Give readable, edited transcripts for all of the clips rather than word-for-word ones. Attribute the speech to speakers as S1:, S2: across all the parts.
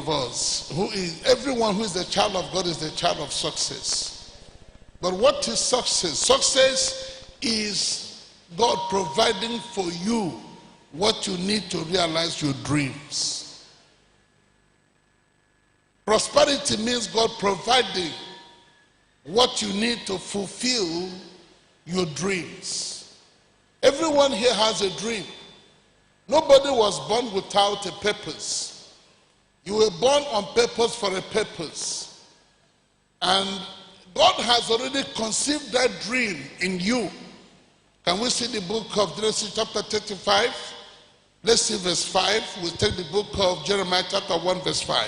S1: of us, everyone who is a child of God is a child of success. But what is success? Success is God providing for you what you need to realize your dreams. Prosperity means God providing what you need to fulfill your dreams. Everyone here has a dream. Nobody was born without a purpose. You were born on purpose for a purpose. And God has already conceived that dream in you. Can we see the book of Genesis chapter 35? Let's see verse 5. We'll take the book of Jeremiah chapter 1 verse 5.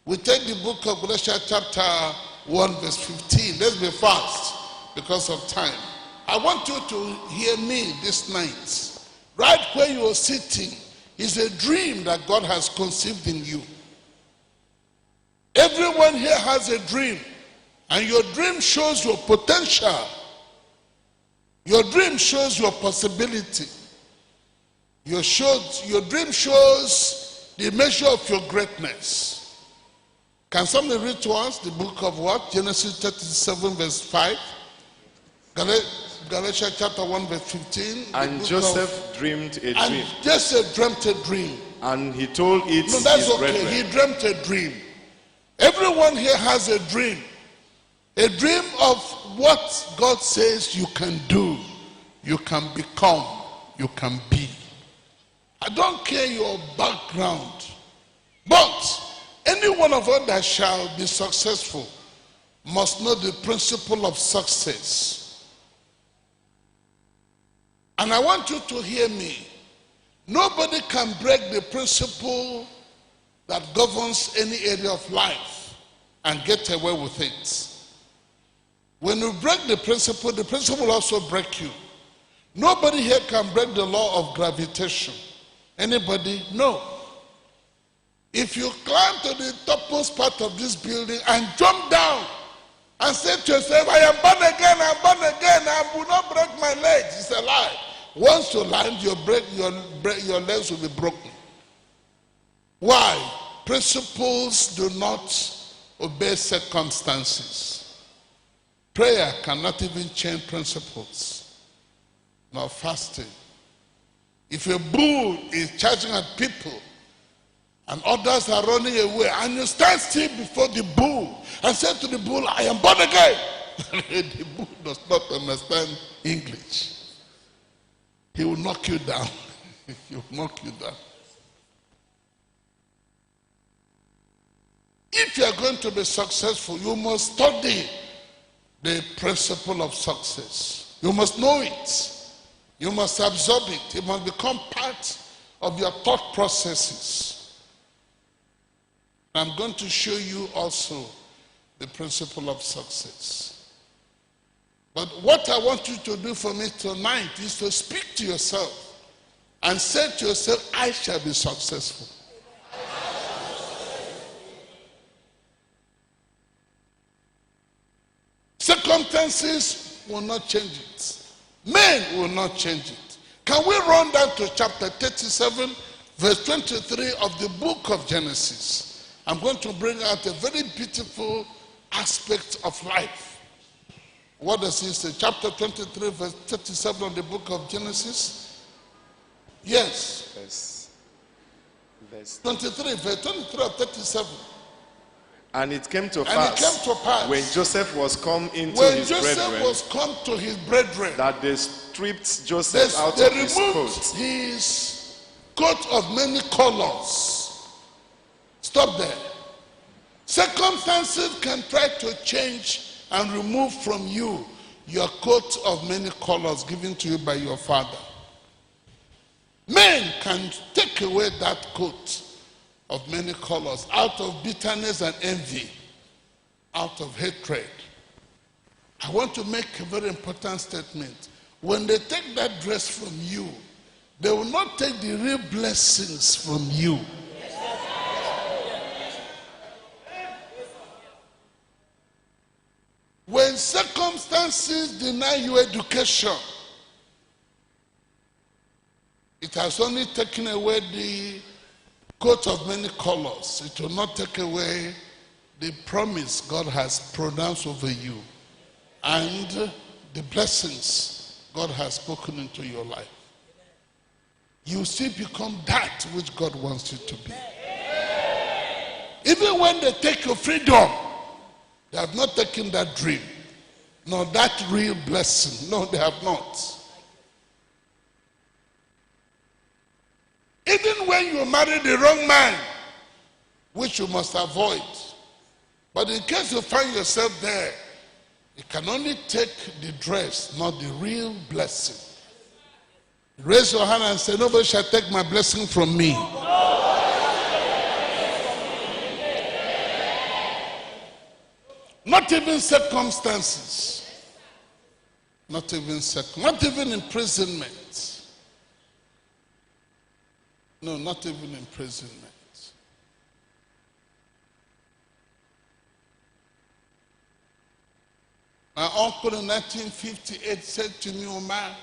S1: We'll take the book of Galatians chapter 1 verse 15. Let's be fast because of time. I want you to hear me this night. Right where you are sitting is a dream that God has conceived in you. Everyone here has a dream, and your dream shows your potential. Your dream shows your possibility. Your dream shows the measure of your greatness. Can somebody read to us the book of what? Genesis 37 verse 5. Galatians chapter 1 verse 15.
S2: And Joseph dreamed a dream.
S1: And Joseph dreamt a dream.
S2: And he told it
S1: No, that's
S2: his
S1: okay.
S2: brethren.
S1: He dreamt a dream. Everyone here has a dream. A dream of what God says you can do, you can become, you can be. I don't care your background, but any one of us that shall be successful must know the principle of success. And I want you to hear me. Nobody can break the principle that governs any area of life and get away with it. When you break the principle will also break you. Nobody here can break the law of gravitation. Anybody? No. If you climb to the topmost part of this building and jump down and say to yourself, I am born again, I will not break my legs, it's a lie. Once you land, your legs will be broken. Why? Principles do not obey circumstances. Prayer cannot even change principles. Nor fasting. If a bull is charging at people and others are running away, and you stand still before the bull and say to the bull, I am born again. The bull does not understand English. He will knock you down. He will knock you down. If you are going to be successful, you must study the principle of success. You must know it. You must absorb it. It must become part of your thought processes. I'm going to show you also the principle of success. But what I want you to do for me tonight is to speak to yourself and say to yourself, I shall be successful. Circumstances will not change it. Men will not change it. Can we run down to chapter 37, verse 23 of the book of Genesis? I'm going to bring out a very beautiful aspect of life. What does it say? Chapter 23, verse 37 of the book of Genesis? Yes.
S2: Verse
S1: 23, verse 23 of 37.
S2: And it came to pass, when Joseph was come into his brethren, that they stripped Joseph out of his coat.
S1: His coat of many colors. Stop there. Circumstances can try to change and remove from you your coat of many colors given to you by your father. Men can take away that coat of many colors out of bitterness and envy, out of hatred. I want to make a very important statement. When they take that dress from you, they will not take the real blessings from you. When circumstances deny you education, it has only taken away the coat of many colors, it will not take away the promise God has pronounced over you and the blessings God has spoken into your life. You still become that which God wants you to be. Even when they take your freedom, they have not taken that dream, nor that real blessing. No, they have not. Even when you marry the wrong man, which you must avoid, but in case you find yourself there, you can only take the dress, not the real blessing. Raise your hand and say, nobody shall take my blessing from me. Not even circumstances. Not even imprisonment. No, not even imprisonment. My uncle in 1958 said to me, Omar,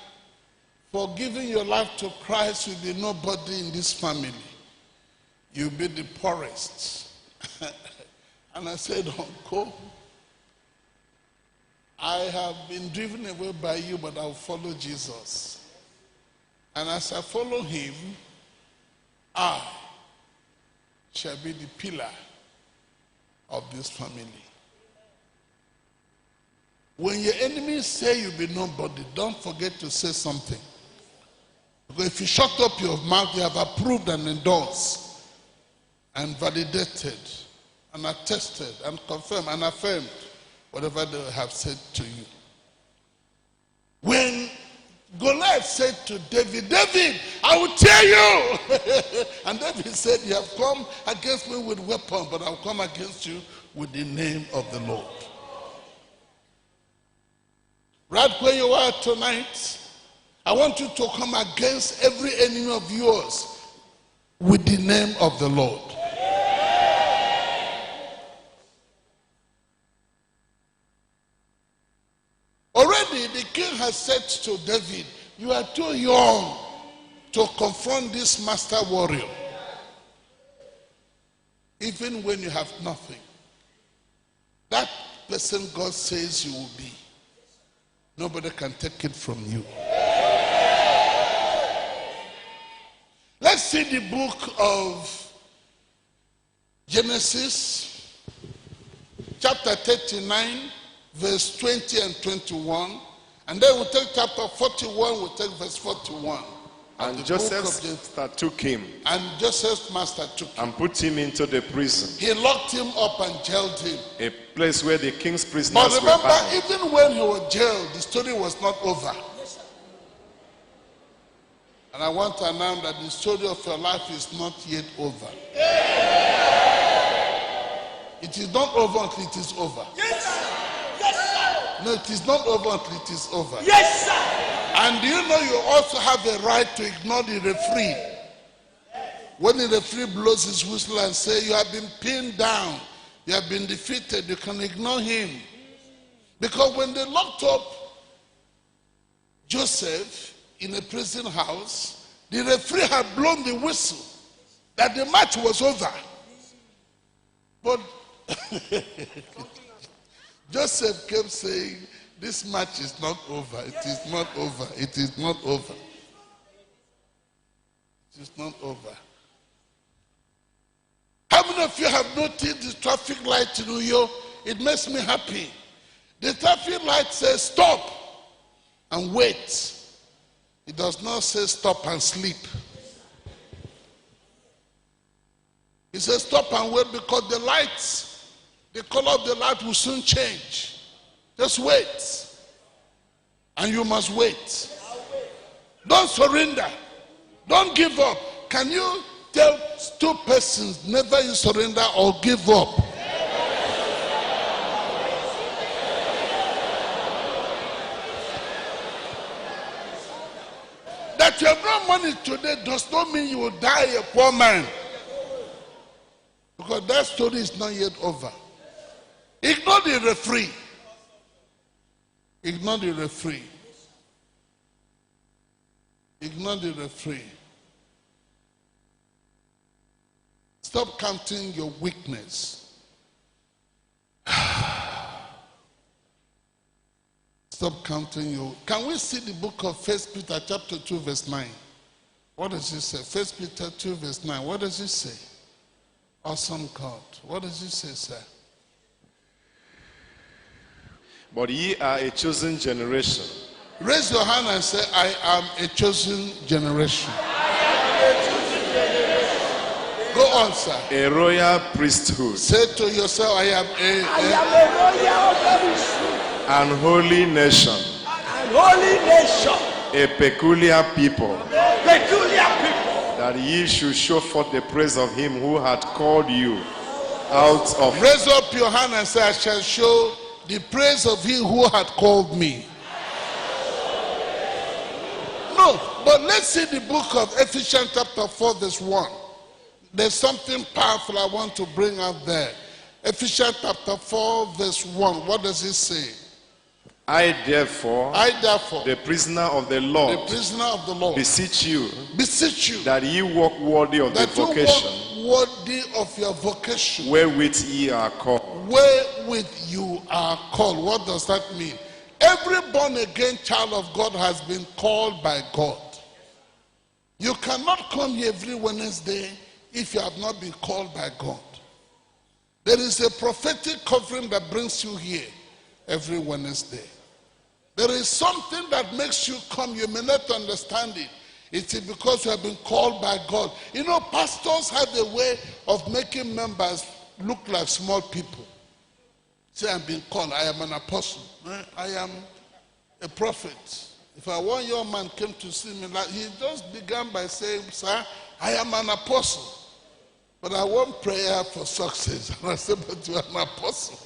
S1: for giving your life to Christ, you'll be nobody in this family. You'll be the poorest. And I said, Uncle, I have been driven away by you, but I'll follow Jesus. And as I follow him, I shall be the pillar of this family. When your enemies say you'll be nobody, don't forget to say something. Because if you shut up your mouth, you have approved and endorsed and validated and attested and confirmed and affirmed whatever they have said to you. When Goliath said to David, David, I will tear you. And David said, you have come against me with weapons, but I will come against you with the name of the Lord. Right where you are tonight, I want you to come against every enemy of yours with the name of the Lord. Already the king has said to David, you are too young to confront this master warrior. Even when you have nothing, that person God says you will be, nobody can take it from you. Let's see the book of Genesis, chapter 39, verse 20 and 21. And then we'll take chapter 41, we'll take verse 41.
S2: And Joseph's master took him.
S1: And Joseph's master took him.
S2: And put him into the prison.
S1: He locked him up and jailed him.
S2: A place where the king's prisoners
S1: were bound. But remember, even when he was jailed, the story was not over. And I want to announce that the story of your life is not yet over. It is not over until it is over.
S3: Yes, sir. Yes, sir.
S1: No, it is not over until it is over.
S3: Yes, sir.
S1: And do you know you also have a right to ignore the referee? When the referee blows his whistle and says, you have been pinned down, you have been defeated, you can ignore him. Because when they locked up Joseph in a prison house, the referee had blown the whistle that the match was over. But Joseph kept saying, this match is not over. It is not over. It is not over. It is not over. How many of you have noticed the traffic light in New York? It makes me happy. The traffic light says stop and wait. It does not say stop and sleep. It says stop and wait because the lights, the color of the light will soon change. Just wait. And you must wait. Don't surrender. Don't give up. Can you tell two persons, never you surrender or give up? That you have no money today does not mean you will die a poor man. Because that story is not yet over. Ignore the referee. Ignore the referee. Ignore the referee. Stop counting your weakness. Stop counting your... Can we see the book of 1 Peter chapter 2 verse 9? What does it say? 1 Peter 2 verse 9. What does it say? Awesome God. What does it say, sir?
S2: But ye are a chosen generation.
S1: Raise your hand and say, I am a chosen generation. Go on, sir.
S2: A royal priesthood.
S1: Say to yourself, I am a
S3: royal priesthood.
S2: An holy nation.
S3: An holy nation.
S2: A peculiar people.
S3: Peculiar people.
S2: That ye should show forth the praise of him who had called you out of...
S1: Raise up your hand and say, I shall show the praise of him who had called me. No, but let's see the book of Ephesians chapter 4 verse 1. There's something powerful I want to bring out there. Ephesians chapter 4 verse 1. What does it say?
S2: I therefore,
S1: the
S2: prisoner of the Lord, beseech you, that ye walk worthy of the vocation,
S1: worthy of your vocation,
S2: wherewith ye are called.
S1: Wherewith you are called. What does that mean? Every born again child of God has been called by God. You cannot come here every Wednesday if you have not been called by God. There is a prophetic covering that brings you here every Wednesday. There is something that makes you come. You may not understand it. It is because you have been called by God. You know, pastors have a way of making members look like small people. Say, I'm being called. I am an apostle. I am a prophet. If a one-young man came to see me, like, he just began by saying, sir, I am an apostle. But I want prayer for success. And I said, but you are an apostle.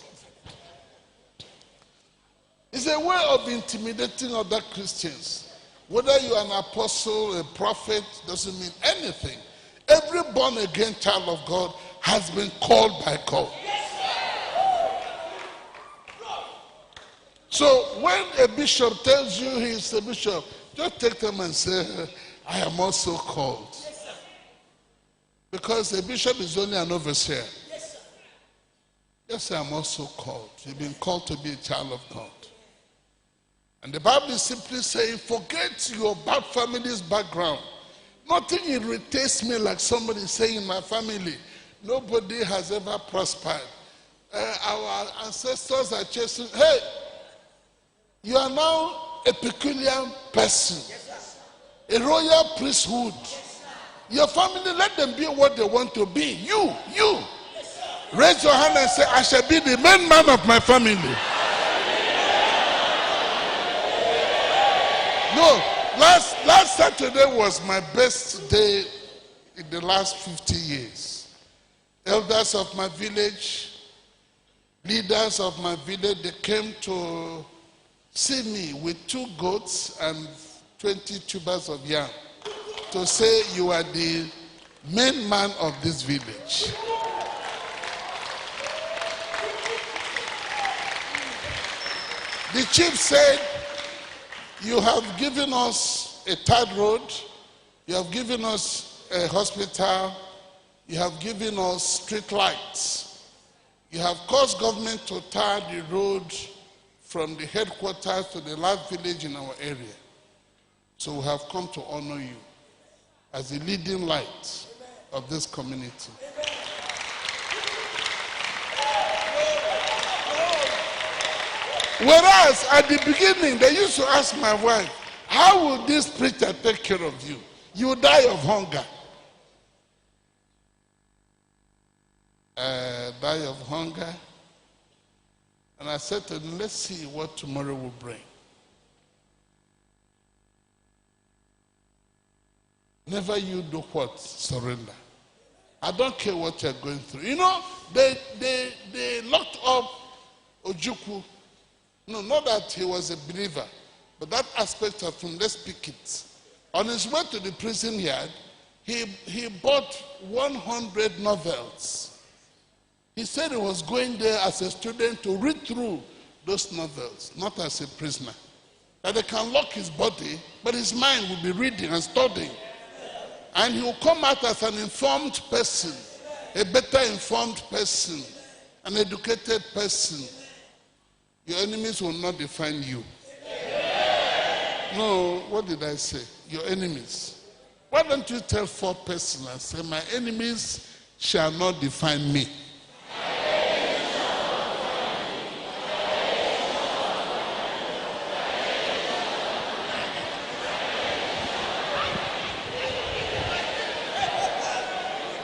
S1: It's a way of intimidating other Christians. Whether you are an apostle, a prophet, doesn't mean anything. Every born-again child of God has been called by God. So when a bishop tells you he's a bishop, just take them and say, I am also called. Because a bishop is only an overseer. Just say, I'm also called. You've been called to be a child of God. And the Bible is simply saying, forget your bad family's background. Nothing irritates me like somebody saying in my family, nobody has ever prospered. Our ancestors are chasing. Hey, you are now a peculiar person. A royal priesthood. Your family, let them be what they want to be. You. Raise your hand and say, I shall be the main man of my family. No, last Saturday was my best day in the last 50 years. Elders of my village, leaders of my village, they came to see me with 2 goats and 20 tubers of yam to say you are the main man of this village. The chief said, you have given us a third road, you have given us a hospital, you have given us street lights, you have caused government to tar the road from the headquarters to the last village in our area. So we have come to honor you as the leading light of this community. Whereas at the beginning, they used to ask my wife, how will this preacher take care of you? You will die of hunger. Die of hunger. And I said to them, let's see what tomorrow will bring. Never you do what? Surrender. I don't care what you're going through. You know, they locked up Ojukwu. No, not that he was a believer, but that aspect of him, let's pick it. On his way to the prison yard, he bought 100 novels. He said he was going there as a student to read through those novels, not as a prisoner. That they can lock his body, but his mind will be reading and studying. And he will come out as an informed person. a better informed person, an educated person, your enemies will not define you. No, what did I say? Your enemies. Why don't you tell 4 persons and say, my enemies shall not define me.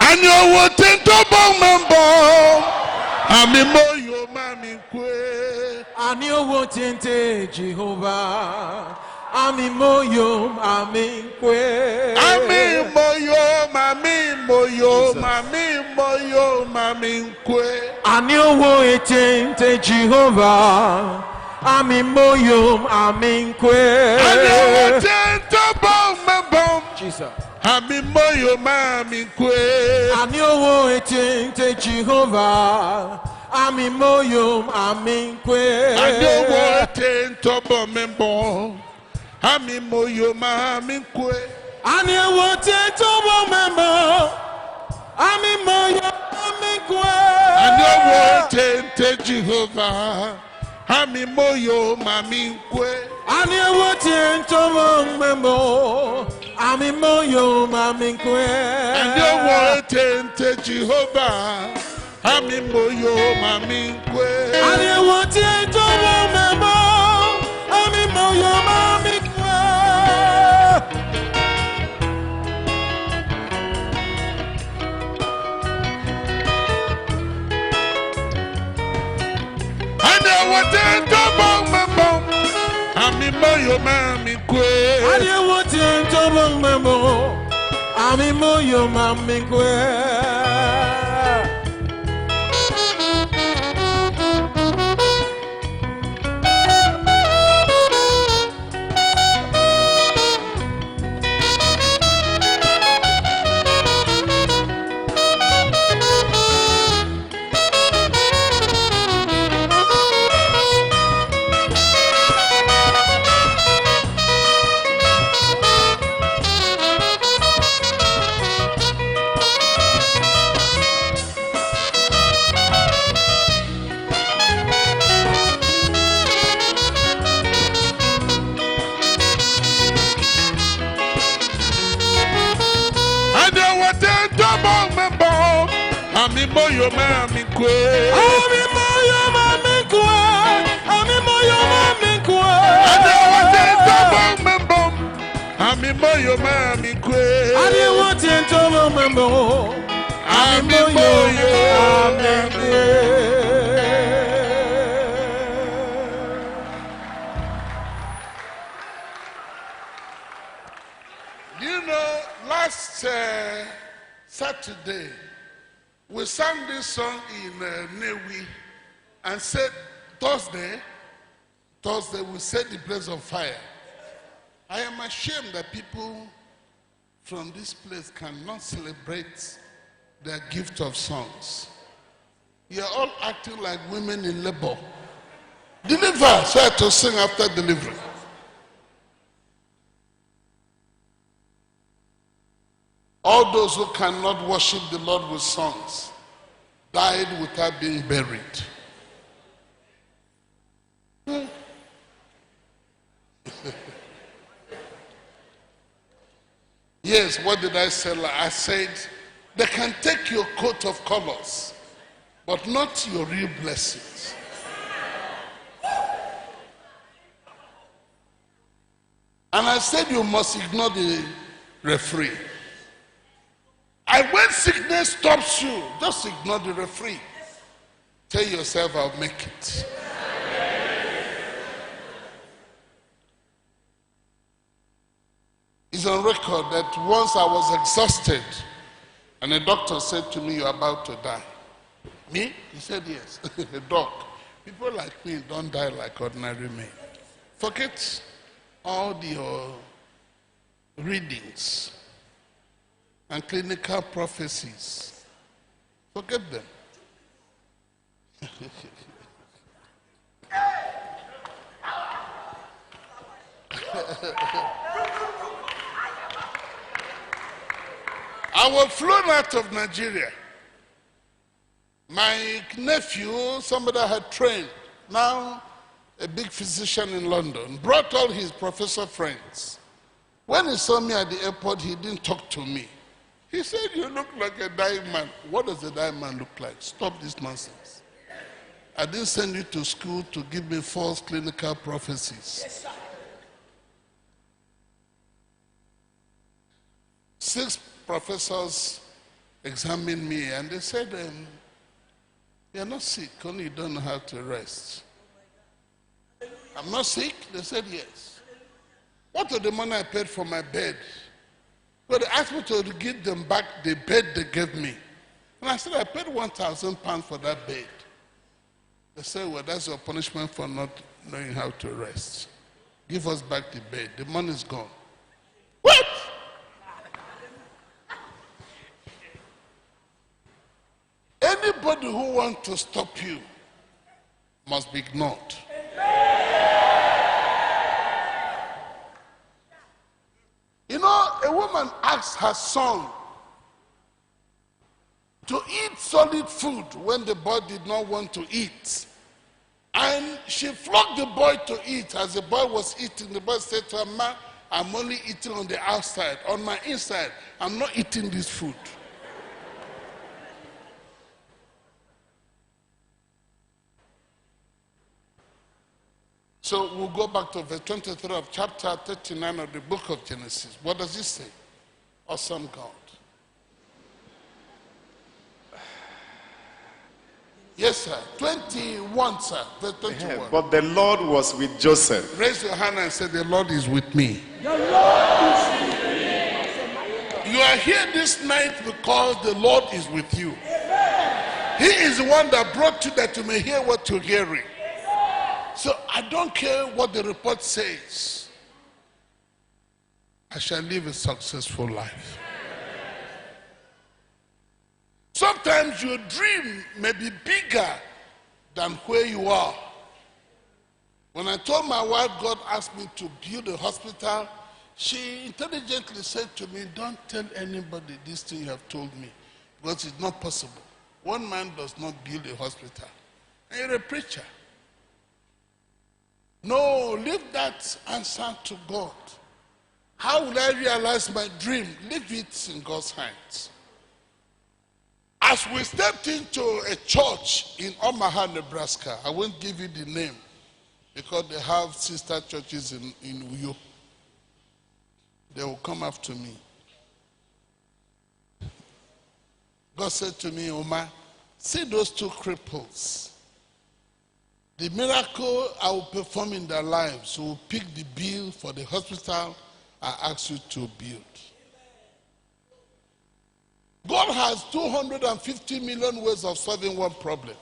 S1: And you will think about member. Ami moyo mami kwe.
S4: And you will think Jehovah. Ami moyo mami kwe.
S1: Ami moyo mami moyo mami moyo mami kwe.
S4: And you will think Jehovah. Ami moyo mami kwe.
S1: And you will think about member.
S4: Jesus.
S1: Ami moyo mami kwe.
S4: And you will think Jehovah. Ami moyo mami kwe.
S1: And you will think about member. Ami moyo mami kwe.
S4: And you will think about member. Ami moyo mami kwe.
S1: And you will think Jehovah. Ami moyo mami kwe.
S4: And you will think about member. Ami moyo mami kwe.
S1: And you will think Jehovah. Ami moyo mami kwe.
S4: And you will think about member. Ami moyo mami kwe.
S1: And you will think about member. Ami moyo mami kwe.
S4: And you will think about member. Ami moyo mami kwe.
S1: Ami moyo mami kwe.
S4: Ami moyo mami kwe. Ami moyo mami kwe.
S1: Ami moyo mami kwe.
S4: Ani wote ntomo membo.
S1: Ami moyo mami kwe. You know, last Saturday, we sang this song in Newi and said Thursday we set the place on fire. I am ashamed that people from this place cannot celebrate their gift of songs. You are all acting like women in labor. Deliver, so I have to sing after delivery. All those who cannot worship the Lord with songs died without being buried. Yes, what did I say? I said, they can take your coat of colors, but not your real blessings. And I said, you must ignore the referee. When sickness stops you, just ignore the referee. Tell yourself, I'll make it. It's on record that once I was exhausted and a doctor said to me, you're about to die. Me? He said, yes. A doc. People like me don't die like ordinary men. Forget all your readings and clinical prophecies. Forget them. I was flown out of Nigeria My nephew, somebody I had trained, now a big physician in London, brought all his professor friends. When he saw me at the airport, he didn't talk to me. He said, "You look like a dying man." What does a dying man look like? Stop this nonsense. I didn't send you to school to give me false clinical prophecies.
S3: Yes, sir.
S1: 6 professors examined me and they said, "You're not sick, only you don't know how to rest." "I'm not sick?" They said, "Yes." "What of the money I paid for my bed?" Well, they asked me to give them back the bed they gave me. And I said, "I paid £1,000 for that bed." They said, "Well, that's your punishment for not knowing how to rest. Give us back the bed. The money's gone." What? Anybody who wants to stop you must be ignored. You know, a woman asked her son to eat solid food when the boy did not want to eat. And she flogged the boy to eat. As the boy was eating, the boy said to her, "Ma, I'm only eating on the outside. On my inside, I'm not eating this food." So we'll go back to verse 23 of chapter 39 of the book of Genesis. What does it say? Awesome God. Yes, sir. 21, sir. Verse 21.
S2: But the Lord was with Joseph.
S1: Raise your hand and say, "The Lord is with me."
S3: The Lord is with me.
S1: You are here this night because the Lord is with you. He is the one that brought you that you may hear what you're hearing. So I don't care what the report says. I shall live a successful life. Sometimes your dream may be bigger than where you are. When I told my wife God asked me to build a hospital, she intelligently said to me, "Don't tell anybody this thing you have told me, because it's not possible. One man does not build a hospital. And you're a preacher. No, leave that answer to God. How will I realize my dream? Leave it in God's hands." As we stepped into a church in Omaha, Nebraska, I won't give you the name because they have sister churches in Uyo. They will come after me. God said to me, "Omar, see those 2 cripples. The miracle I will perform in their lives will pick the bill for the hospital I asked you to build." God has 250 million ways of solving one problem.